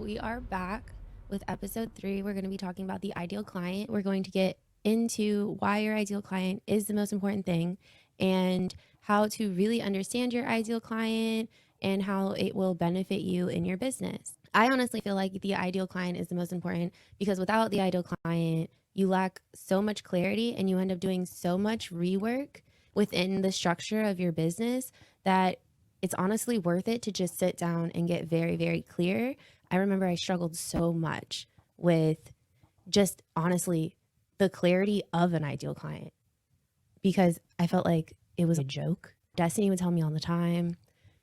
we are back with episode 3. We're going to be talking about the ideal client. We're going to get into why your ideal client is the most important thing and how to really understand your ideal client and how it will benefit you in your business. I honestly feel like the ideal client is the most important because without the ideal client, you lack so much clarity and you end up doing so much rework within the structure of your business that it's honestly worth it to just sit down and get very, very clear. I remember I struggled so much with just honestly the clarity of an ideal client because I felt like it was a joke. Destiny would tell me all the time,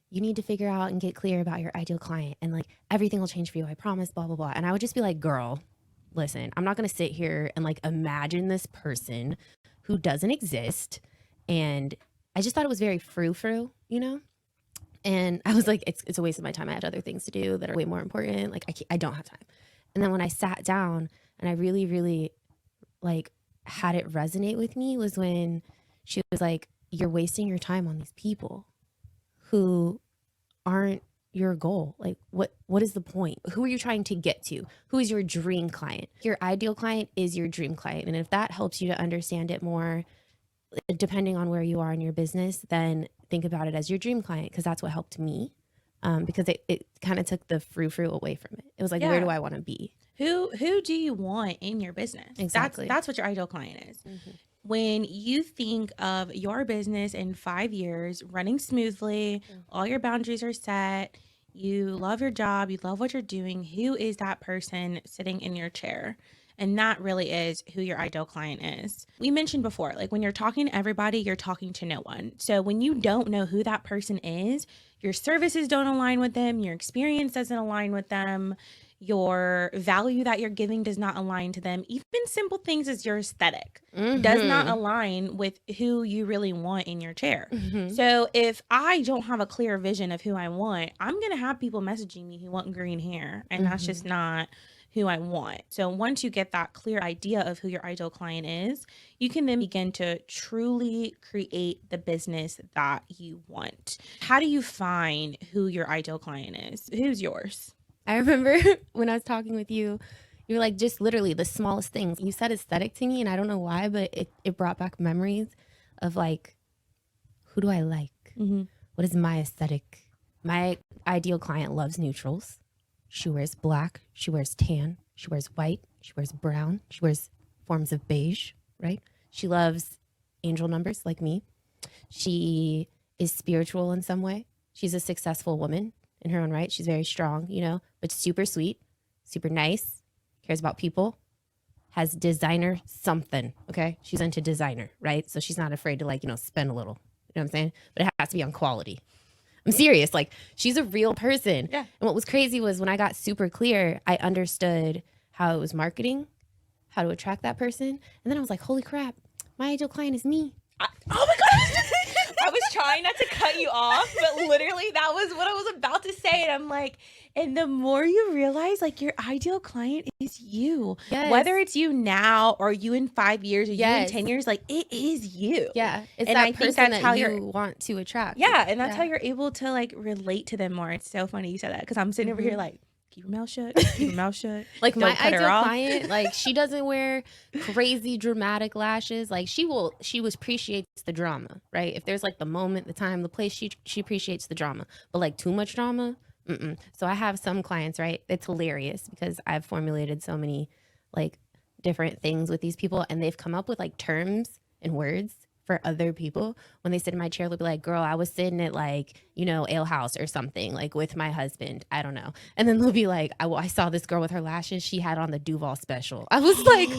you need to figure out and get clear about your ideal client and like everything will change for you. I promise, blah, blah, blah. And I would just be like, girl, listen, I'm not going to sit here and like imagine this person who doesn't exist. And I just thought it was very frou-frou, you know? And I was like, it's a waste of my time. I had other things to do that are way more important. Like I don't have time. And then when I sat down and I really, really like had it resonate with me was when she was like, you're wasting your time on these people who aren't your goal. Like what is the point? Who are you trying to get to? Who is your dream client? Your ideal client is your dream client. And if that helps you to understand it more, depending on where you are in your business, then think about it as your dream client, because that's what helped me, because it kind of took the frou-frou away from it. It was like, where do I want to be? Who do you want in your business? Exactly. That's what your ideal client is. Mm-hmm. When you think of your business in 5 years running smoothly, all your boundaries are set, you love your job, you love what you're doing, who is that person sitting in your chair? And that really is who your ideal client is. We mentioned before, like when you're talking to everybody, you're talking to no one. So when you don't know who that person is, your services don't align with them, your experience doesn't align with them, your value that you're giving does not align to them. Even simple things as your aesthetic does not align with who you really want in your chair. So if I don't have a clear vision of who I want, I'm going to have people messaging me who want green hair. And that's just not who I want. So once you get that clear idea of who your ideal client is, you can then begin to truly create the business that you want. How do you find who your ideal client is? Who's yours? I remember when I was talking with you, you were like, just literally the smallest things. You said aesthetic to me, and I don't know why, but it brought back memories of like, who do I like? What is my aesthetic? My ideal client loves neutrals. She wears black, she wears tan, she wears white, she wears brown, she wears forms of beige, right? She loves angel numbers like me. She is spiritual in some way. She's a successful woman in her own right. She's very strong, you know, but super sweet, super nice, cares about people, has designer something, okay? She's into designer, right? So she's not afraid to like, you know, spend a little, you know what I'm saying? But it has to be on quality. I'm serious. Like, she's a real person. Yeah. And what was crazy was when I got super clear, I understood how it was marketing, how to attract that person. And then I was like, holy crap, my ideal client is me. Oh my God. I was trying not to cut you off, but literally that was what I was about to say. And I'm like, and the more you realize, like, your ideal client is you. Yes. Whether it's you now or you in 5 years or you in 10 years, like, it is you. Yeah. It's and that I person think that's that how you want to attract. Yeah. And that's how you're able to, like, relate to them more. It's so funny you said that because I'm sitting over here like, keep your mouth shut. Keep your mouth shut. Like, my ideal client, like, she doesn't wear crazy dramatic lashes. Like, she appreciates the drama, right? If there's like the moment, the time, the place, she appreciates the drama. But like too much drama, So I have some clients, right? It's hilarious because I've formulated so many like different things with these people, and they've come up with like terms and words for other people. When they sit in my chair, they'll be like, girl, I was sitting at like, you know, Ale House or something, like with my husband. I don't know. And then they'll be like, I saw this girl with her lashes. She had on the Duval special. I was like,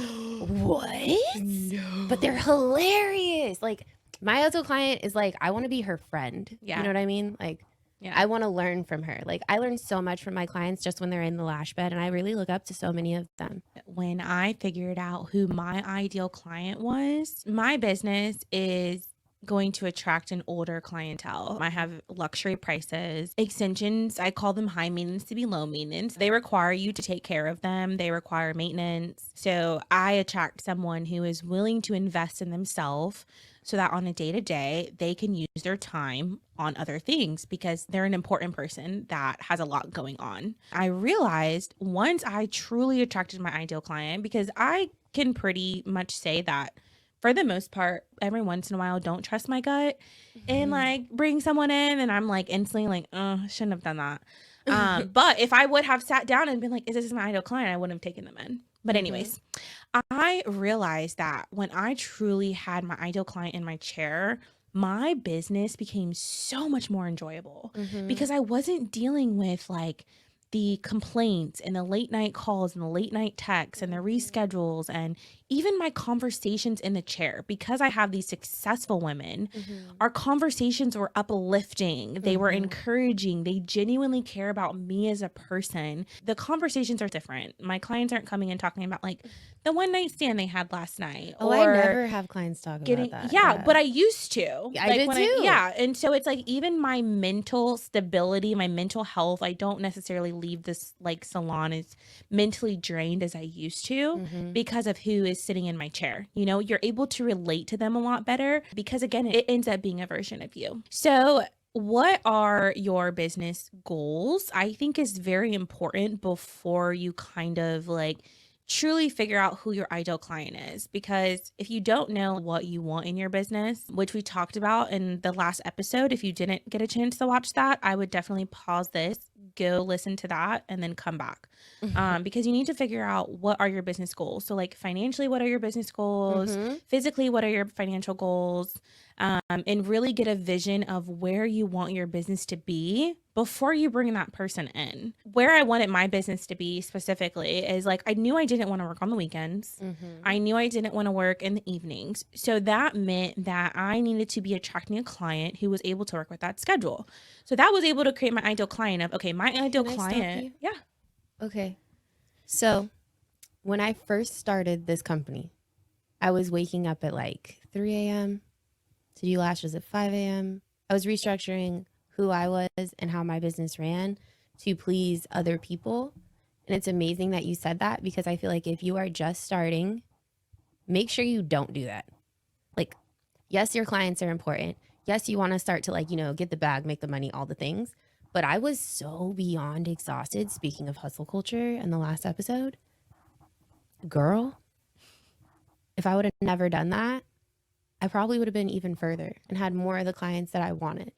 what? No. But they're hilarious. Like, my ideal client is like, I want to be her friend. Yeah. You know what I mean? Like, yeah. I want to learn from her. Like, I learn so much from my clients just when they're in the lash bed, and I really look up to so many of them. When I figured out who my ideal client was, my business is going to attract an older clientele. I have luxury prices. Extensions, I call them high maintenance to be low maintenance. They require you to take care of them. They require maintenance. So I attract someone who is willing to invest in themselves so that on a day to day, they can use their time on other things because they're an important person that has a lot going on. I realized once I truly attracted my ideal client, because I can pretty much say that for the most part, every once in a while, don't trust my gut and like bring someone in and I'm like instantly like, oh, I shouldn't have done that. But if I would have sat down and been like, is this my ideal client? I wouldn't have taken them in. But anyways, I realized that when I truly had my ideal client in my chair, my business became so much more enjoyable because I wasn't dealing with like the complaints and the late night calls and the late night texts and the reschedules and even my conversations in the chair. Because I have these successful women, our conversations were uplifting. They were encouraging. They genuinely care about me as a person. The conversations are different. My clients aren't coming and talking about like the one night stand they had last night. Oh, I never have clients talk about that. Yeah, but I used to. I did too. Yeah. And so it's like even my mental stability, my mental health, I don't necessarily leave this like salon as mentally drained as I used to because of who is sitting in my chair. You know, you're able to relate to them a lot better because again, it ends up being a version of you. So what are your business goals? I think is very important before you kind of like truly figure out who your ideal client is. Because if you don't know what you want in your business, which we talked about in the last episode, if you didn't get a chance to watch that, I would definitely pause this, go listen to that, and then come back. Because you need to figure out what are your business goals. So like financially, what are your business goals? Physically, what are your financial goals? And really get a vision of where you want your business to be before you bring that person in. Where I wanted my business to be specifically is like, I knew I didn't want to work on the weekends. I knew I didn't want to work in the evenings. So that meant that I needed to be attracting a client who was able to work with that schedule. So that was able to create my ideal client of, okay, my ideal client. Yeah. Okay. So when I first started this company, I was waking up at like 3 a.m. to do lashes at 5 a.m. I was restructuring who I was and how my business ran to please other people. And it's amazing that you said that because I feel like if you are just starting, make sure you don't do that. Like, yes, your clients are important. Yes, you want to start to like, you know, get the bag, make the money, all the things. But I was so beyond exhausted, speaking of hustle culture in the last episode. Girl, if I would have never done that, I probably would have been even further and had more of the clients that I wanted.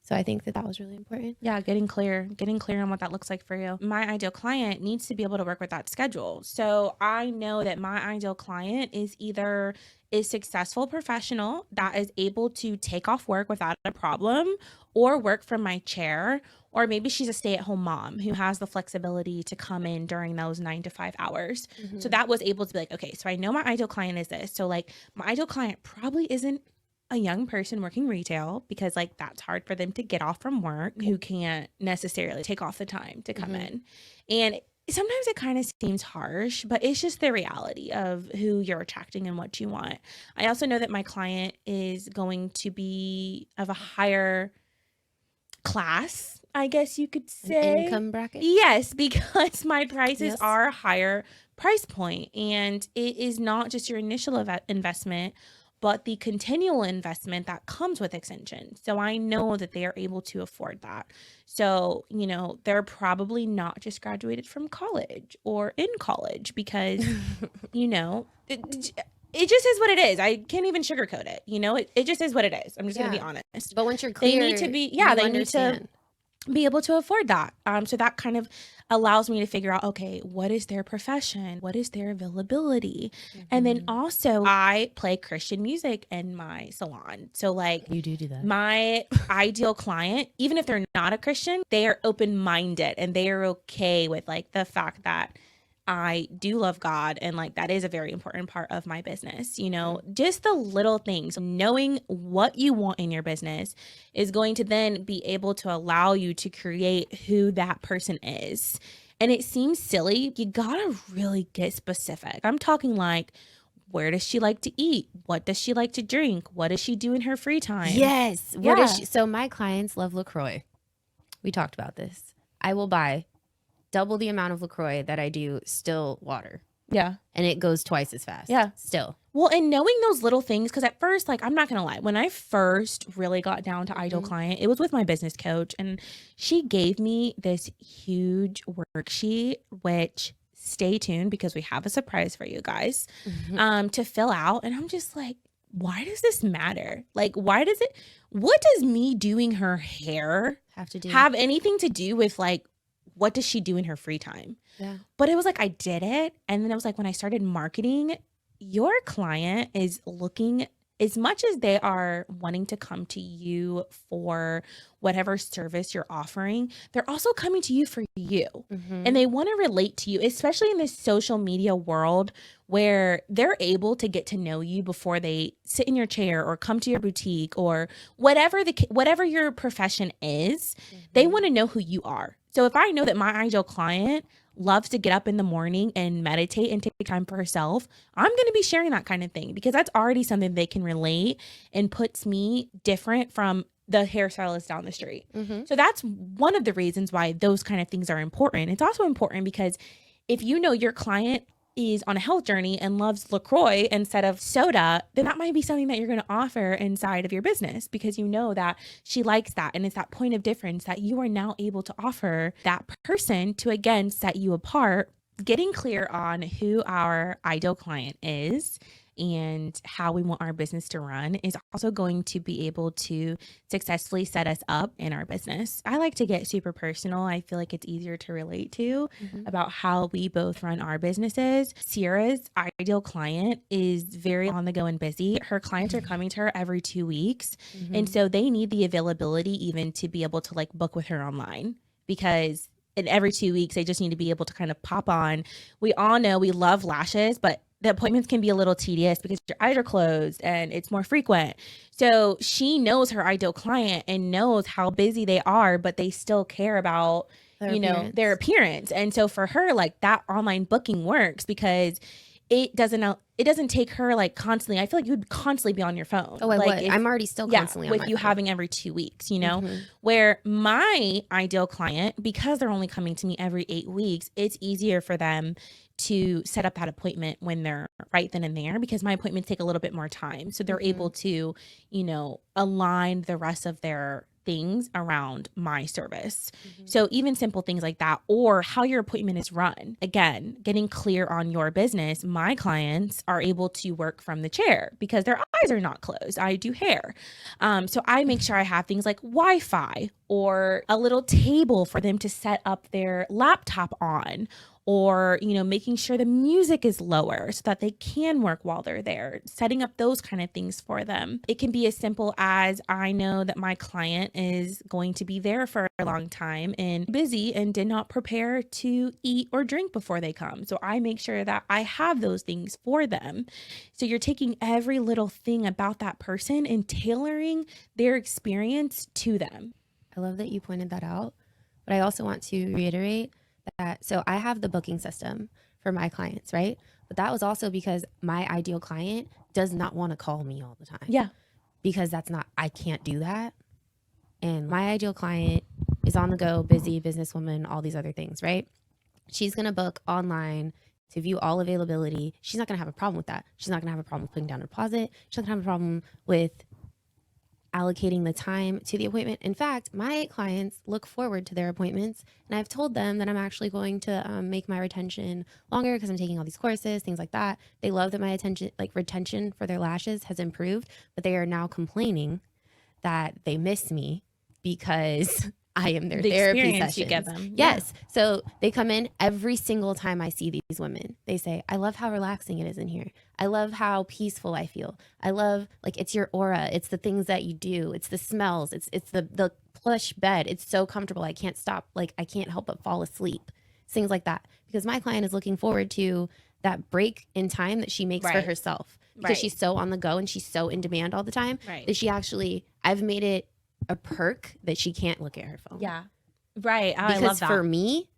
So I think that that was really important. Yeah, getting clear on what that looks like for you. My ideal client needs to be able to work with that schedule. So I know that my ideal client is either a successful professional that is able to take off work without a problem or work from my chair, or maybe she's a stay-at-home mom who has the flexibility to come in during those 9 to 5 hours. So that was able to be like, okay, so I know my ideal client is this. So like my ideal client probably isn't a young person working retail because like that's hard for them to get off from work who can't necessarily take off the time to come in. And sometimes it kind of seems harsh, but it's just the reality of who you're attracting and what you want. I also know that my client is going to be of a higher class, I guess you could say. An income bracket? Yes, because my prices are a higher price point, and it is not just your initial investment, but the continual investment that comes with extension. So I know that they are able to afford that. So, you know, they're probably not just graduated from college or in college because, you know, it just is what it is. I can't even sugarcoat it. You know, it just is what it is. I'm just going to be honest. But once you're clear, they need to be, they need to be able to afford that. So that kind of allows me to figure out, okay, what is their profession? What is their availability? And then also I play Christian music in my salon. So like you do that. My ideal client, even if they're not a Christian, they are open-minded and they are okay with like the fact that I do love God and like that is a very important part of my business. You know, just the little things, knowing what you want in your business is going to then be able to allow you to create who that person is. And it seems silly. You gotta really get specific. I'm talking like, where does she like to eat? What does she like to drink? What does she do in her free time? Yes. What is she? So my clients love LaCroix. We talked about this. I will buy double the amount of LaCroix that I do still water. Yeah. And it goes twice as fast. Yeah. Still. Well, and knowing those little things, because at first, like, I'm not going to lie, when I first really got down to ideal client, it was with my business coach, and she gave me this huge worksheet, which stay tuned because we have a surprise for you guys to fill out. And I'm just like, why does this matter? Like, what does me doing her hair have anything to do with, like, what does she do in her free time? Yeah. But it was like, I did it. And then it was like, when I started marketing, your client is looking, as much as they are wanting to come to you for whatever service you're offering, they're also coming to you for you. And they want to relate to you, especially in this social media world where they're able to get to know you before they sit in your chair or come to your boutique or whatever your profession is. They want to know who you are. So if I know that my ideal client loves to get up in the morning and meditate and take time for herself, I'm going to be sharing that kind of thing because that's already something they can relate and puts me different from the hairstylist down the street. So that's one of the reasons why those kind of things are important. It's also important because if you know your client is on a health journey and loves LaCroix instead of soda, then that might be something that you're going to offer inside of your business because you know that she likes that. And it's that point of difference that you are now able to offer that person to, again, set you apart. Getting clear on who our ideal client is and how we want our business to run is also going to be able to successfully set us up in our business. I like to get super personal. I feel like it's easier to relate to about how we both run our businesses. Sierra's ideal client is very on the go and busy. Her clients are coming to her every 2 weeks. And so they need the availability even to be able to like book with her online because in every 2 weeks, they just need to be able to kind of pop on. We all know we love lashes, but the appointments can be a little tedious because your eyes are closed and it's more frequent. So she knows her ideal client and knows how busy they are, but they still care about, their appearance. And so for her, like that online booking works because it doesn't take her like constantly. I feel like you would constantly be on your phone. Oh, I like would. I'm already still constantly on with my you phone. having every 2 weeks, where my ideal client, because they're only coming to me every 8 weeks, it's easier for them to set up that appointment when they're right then and there because my appointments take a little bit more time. So they're able to, align the rest of their things around my service. So even simple things like that or how your appointment is run. Again, getting clear on your business. My clients are able to work from the chair because their eyes are not closed. I do hair. So I make sure I have things like Wi-Fi or a little table for them to set up their laptop on or, making sure the music is lower so that they can work while they're there, setting up those kind of things for them. It can be as simple as I know that my client is going to be there for a long time and busy and did not prepare to eat or drink before they come. So I make sure that I have those things for them. So you're taking every little thing about that person and tailoring their experience to them. I love that you pointed that out, but I also want to reiterate that, so I have the booking system for my clients, right? But that was also because my ideal client does not want to call me all the time. Yeah. Because I can't do that. And my ideal client is on the go, busy, businesswoman, all these other things, right? She's going to book online to view all availability. She's not going to have a problem with that. She's not going to have a problem with putting down a deposit. She's not going to have a problem with allocating the time to the appointment. In fact, my clients look forward to their appointments, and I've told them that I'm actually going to make my retention longer because I'm taking all these courses, things like that. They love that my retention for their lashes has improved, but they are now complaining that they miss me because I am their therapy sessions. You get them. Yes. So they come in every single time I see these women. They say, I love how relaxing it is in here. I love how peaceful I feel. I love, like, it's your aura. It's the things that you do. It's the smells. It's the plush bed. It's so comfortable. I can't stop. Like, I can't help but fall asleep. Things like that. Because my client is looking forward to that break in time that she makes for herself. Because she's so on the go and she's so in demand all the time that she actually, I've made it a perk that she can't look at her phone. Yeah. Right. Oh, because I love that. for me,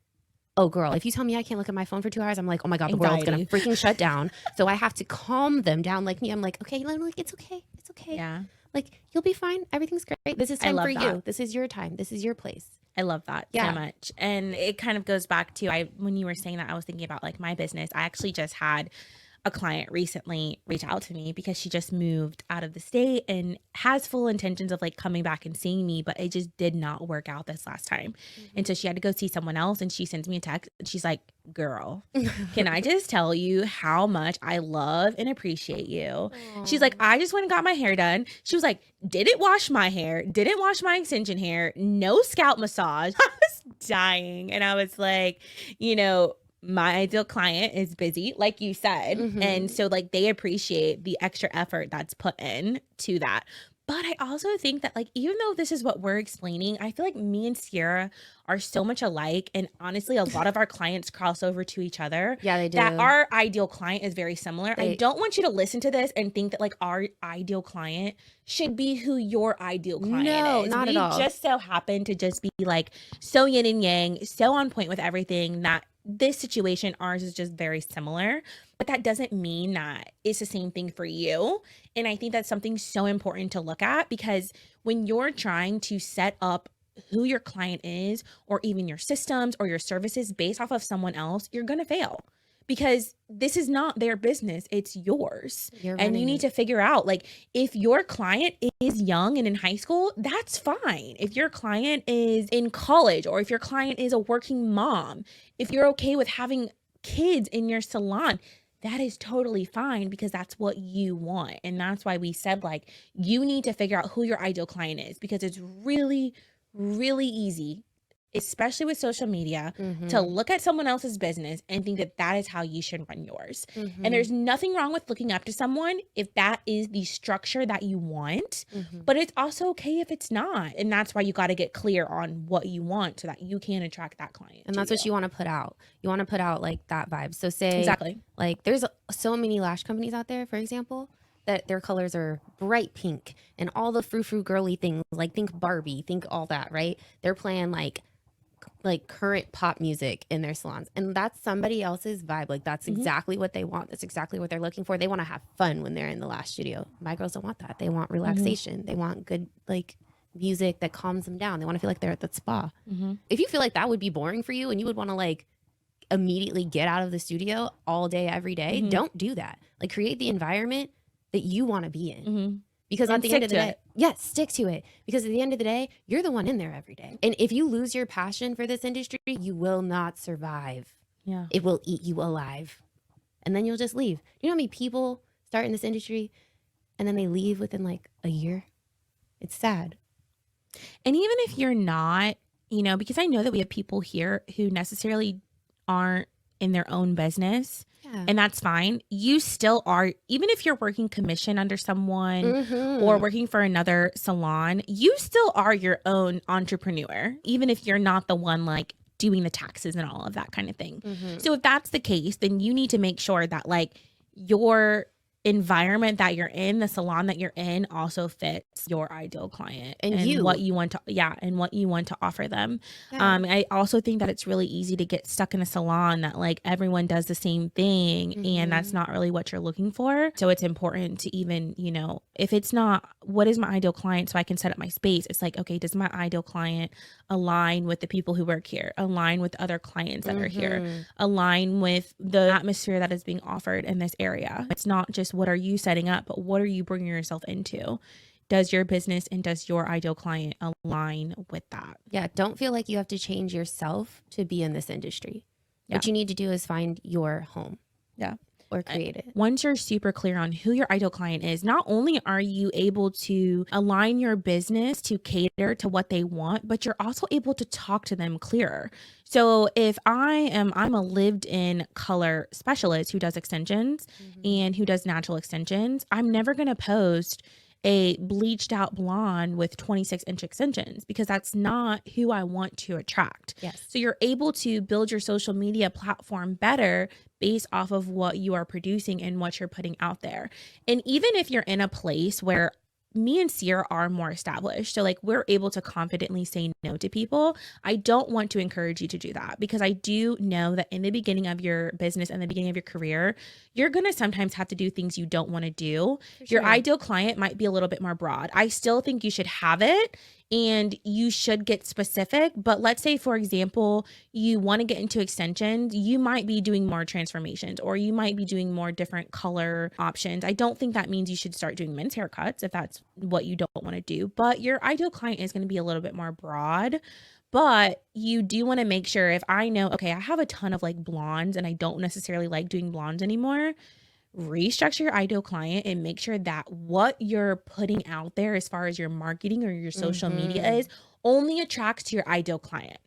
oh girl, if you tell me I can't look at my phone for 2 hours, I'm like, oh my God, the world's going to freaking shut down. So I have to calm them down like me. I'm like, okay, it's okay. It's okay. Yeah. Like, you'll be fine. Everything's great. This is time for that. you. This is your time. This is your place. I love that so much. And it kind of goes back to when you were saying that, I was thinking about like my business. I actually just had a client recently reach out to me because she just moved out of the state and has full intentions of like coming back and seeing me, but it just did not work out this last time. And so she had to go see someone else, and she sends me a text and she's like, girl, can I just tell you how much I love and appreciate you? She's like, I just went and got my hair done. She was like, didn't wash my hair, didn't wash my extension hair, no scalp massage. I was dying. And I was like, my ideal client is busy, like you said. And so like they appreciate the extra effort that's put in to that. But I also think that like, even though this is what we're explaining, I feel like me and Sierra are so much alike. And honestly, a lot of our clients cross over to each other. Yeah, they do. That our ideal client is very similar. I don't want you to listen to this and think that like our ideal client should be who your ideal client is. Not at all. We just so happen to just be like so yin and yang, so on point with everything that this situation, ours is just very similar, but that doesn't mean that it's the same thing for you. And I think that's something so important to look at, because when you're trying to set up who your client is, or even your systems or your services based off of someone else, you're going to fail, because this is not their business. It's yours. And you need to figure out, like, if your client is young and in high school, that's fine. If your client is in college, or if your client is a working mom, if you're okay with having kids in your salon, that is totally fine, because that's what you want. And that's why we said, like, you need to figure out who your ideal client is, because it's really, really easy, especially with social media, to look at someone else's business and think that that is how you should run yours. And there's nothing wrong with looking up to someone if that is the structure that you want, but it's also okay if it's not. And that's why you got to get clear on what you want so that you can attract that client. And that's what you want to put out. You want to put out like that vibe. So say, exactly, like there's so many lash companies out there, for example, that their colors are bright pink and all the frou-frou girly things, like think Barbie, think all that, right? They're playing like current pop music in their salons, and that's somebody else's vibe. Like that's exactly what they want. That's exactly what they're looking for. They want to have fun when they're in the lash studio. My girls don't want that. They want relaxation. They want good like music that calms them down. They want to feel like they're at the spa. If you feel like that would be boring for you and you would want to like immediately get out of the studio all day every day, don't do that. Like create the environment that you want to be in. Because at the end of the day, stick to it. Because at the end of the day, you're the one in there every day. And if you lose your passion for this industry, you will not survive. Yeah. It will eat you alive. And then you'll just leave. You know how many people start in this industry and then they leave within like a year? It's sad. And even if you're not, because I know that we have people here who necessarily aren't in their own business. And that's fine. You still are, even if you're working commission under someone or working for another salon, you still are your own entrepreneur, even if you're not the one like doing the taxes and all of that kind of thing. So if that's the case, then you need to make sure that like your environment that you're in, the salon that you're in, also fits your ideal client and what you want to offer them. I also think that it's really easy to get stuck in a salon that like everyone does the same thing, and that's not really what you're looking for. So it's important to even, if it's not, what is my ideal client, so I can set up my space. It's like, okay, does my ideal client align with the people who work here, align with other clients that are here, align with the atmosphere that is being offered in this area? It's not just what are you setting up, but what are you bringing yourself into? Does your business and does your ideal client align with that? Yeah, don't feel like you have to change yourself to be in this industry. What you need to do is find your home. Or create it. Once you're super clear on who your ideal client is, not only are you able to align your business to cater to what they want, but you're also able to talk to them clearer. So if I'm a lived-in color specialist who does extensions and who does natural extensions, I'm never going to post a bleached out blonde with 26-inch extensions, because that's not who I want to attract. So you're able to build your social media platform better based off of what you are producing and what you're putting out there. And even if you're in a place where me and Sierra are more established, so like we're able to confidently say no to people, I don't want to encourage you to do that, because I do know that in the beginning of your business and the beginning of your career, you're going to sometimes have to do things you don't want to do. Your ideal client might be a little bit more broad. I still think you should have it and you should get specific. But let's say, for example, you want to get into extensions, you might be doing more transformations, or you might be doing more different color options. I don't think that means you should start doing men's haircuts if that's what you don't want to do, but your ideal client is going to be a little bit more broad. But you do want to make sure, if I know, okay, I have a ton of like blondes and I don't necessarily like doing blondes anymore, restructure your ideal client and make sure that what you're putting out there as far as your marketing or your social media is only attracts to your ideal client.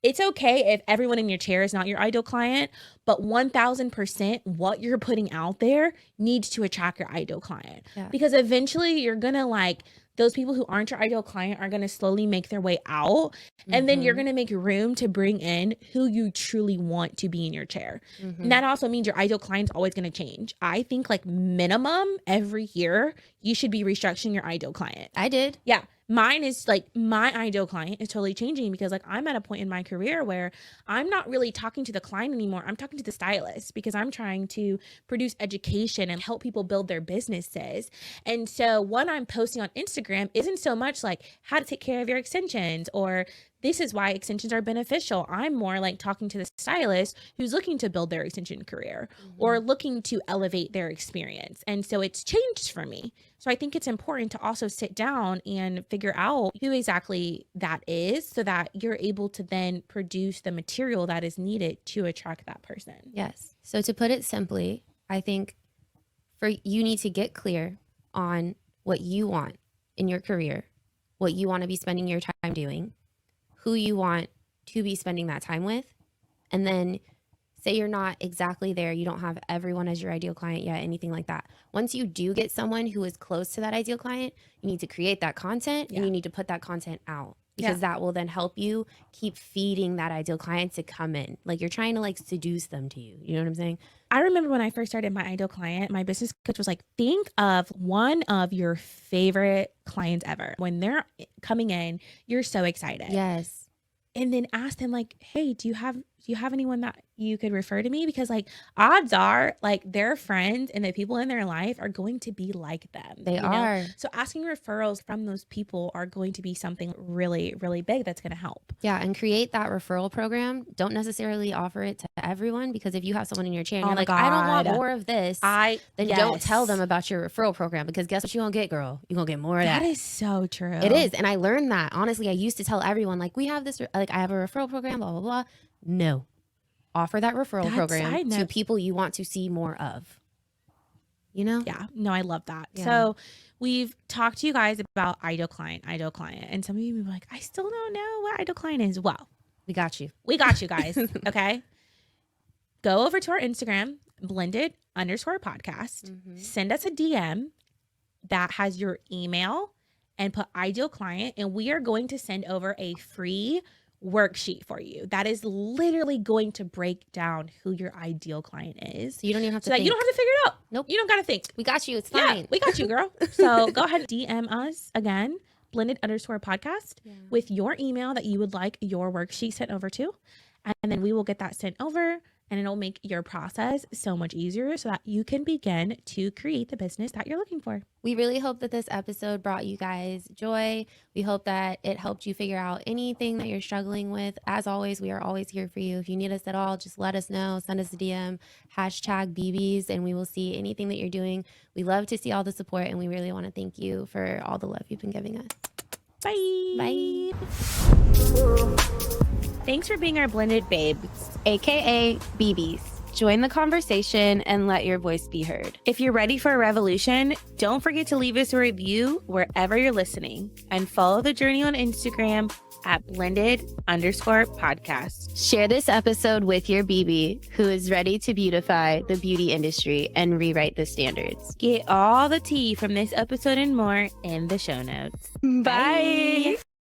It's okay if everyone in your chair is not your ideal client, but 1000% what you're putting out there needs to attract your ideal client. Yeah. Because eventually you're going to like, those people who aren't your ideal client are going to slowly make their way out. And then you're going to make room to bring in who you truly want to be in your chair. And that also means your ideal client's always going to change. I think like minimum every year, you should be restructuring your ideal client. I did. Yeah. Mine is like, my ideal client is totally changing because like I'm at a point in my career where I'm not really talking to the client anymore. I'm talking to the stylist because I'm trying to produce education and help people build their businesses. And so what I'm posting on Instagram isn't so much like how to take care of your extensions or this is why extensions are beneficial. I'm more like talking to the stylist who's looking to build their extension career or looking to elevate their experience. And so it's changed for me. So I think it's important to also sit down and figure out who exactly that is so that you're able to then produce the material that is needed to attract that person. Yes. So to put it simply, I think you need to get clear on what you want in your career, what you want to be spending your time doing, who you want to be spending that time with. And then say you're not exactly there, you don't have everyone as your ideal client yet, anything like that. Once you do get someone who is close to that ideal client, you need to create that content and you need to put that content out because that will then help you keep feeding that ideal client to come in. Like you're trying to like seduce them to you. You know what I'm saying? I remember when I first started my ideal client, my business coach was like, think of one of your favorite clients ever. When they're coming in, you're so excited. Yes. And then ask them like, hey, do you have anyone that you could refer to me? Because like odds are like their friends and the people in their life are going to be like them. They are. So asking referrals from those people are going to be something really, really big that's going to help. Yeah. And create that referral program. Don't necessarily offer it to everyone because if you have someone in your chair and you're like, I don't want more of this, then don't tell them about your referral program because guess what you're going to get, girl? You're going to get more of that. That is so true. It is. And I learned that. Honestly, I used to tell everyone like, we have this, like I have a referral program, blah, blah, blah. No. Offer that referral program to people you want to see more of. You know? Yeah. No, I love that. Yeah. So we've talked to you guys about ideal client. And some of you will be like, I still don't know what ideal client is. Well, we got you. We got you guys. Okay. Go over to our Instagram, blended_podcast. Send us a DM that has your email and put ideal client. And we are going to send over a free worksheet for you that is literally going to break down who your ideal client is. So you don't even have to think. You don't have to figure it out. Nope. You don't got to think. We got you. It's fine. Yeah, we got you, girl. So go ahead and DM us again, blended_podcast with your email that you would like your worksheet sent over to. And then we will get that sent over and it'll make your process so much easier so that you can begin to create the business that you're looking for. We really hope that this episode brought you guys joy. We hope that it helped you figure out anything that you're struggling with. As always, we are always here for you. If you need us at all, just let us know. Send us a DM, #BBs, and we will see anything that you're doing. We love to see all the support, and we really want to thank you for all the love you've been giving us. Bye. Bye. Thanks for being our blended babes, AKA BBs. Join the conversation and let your voice be heard. If you're ready for a revolution, don't forget to leave us a review wherever you're listening and follow the journey on Instagram at blended_podcast. Share this episode with your BB who is ready to beautify the beauty industry and rewrite the standards. Get all the tea from this episode and more in the show notes. Bye.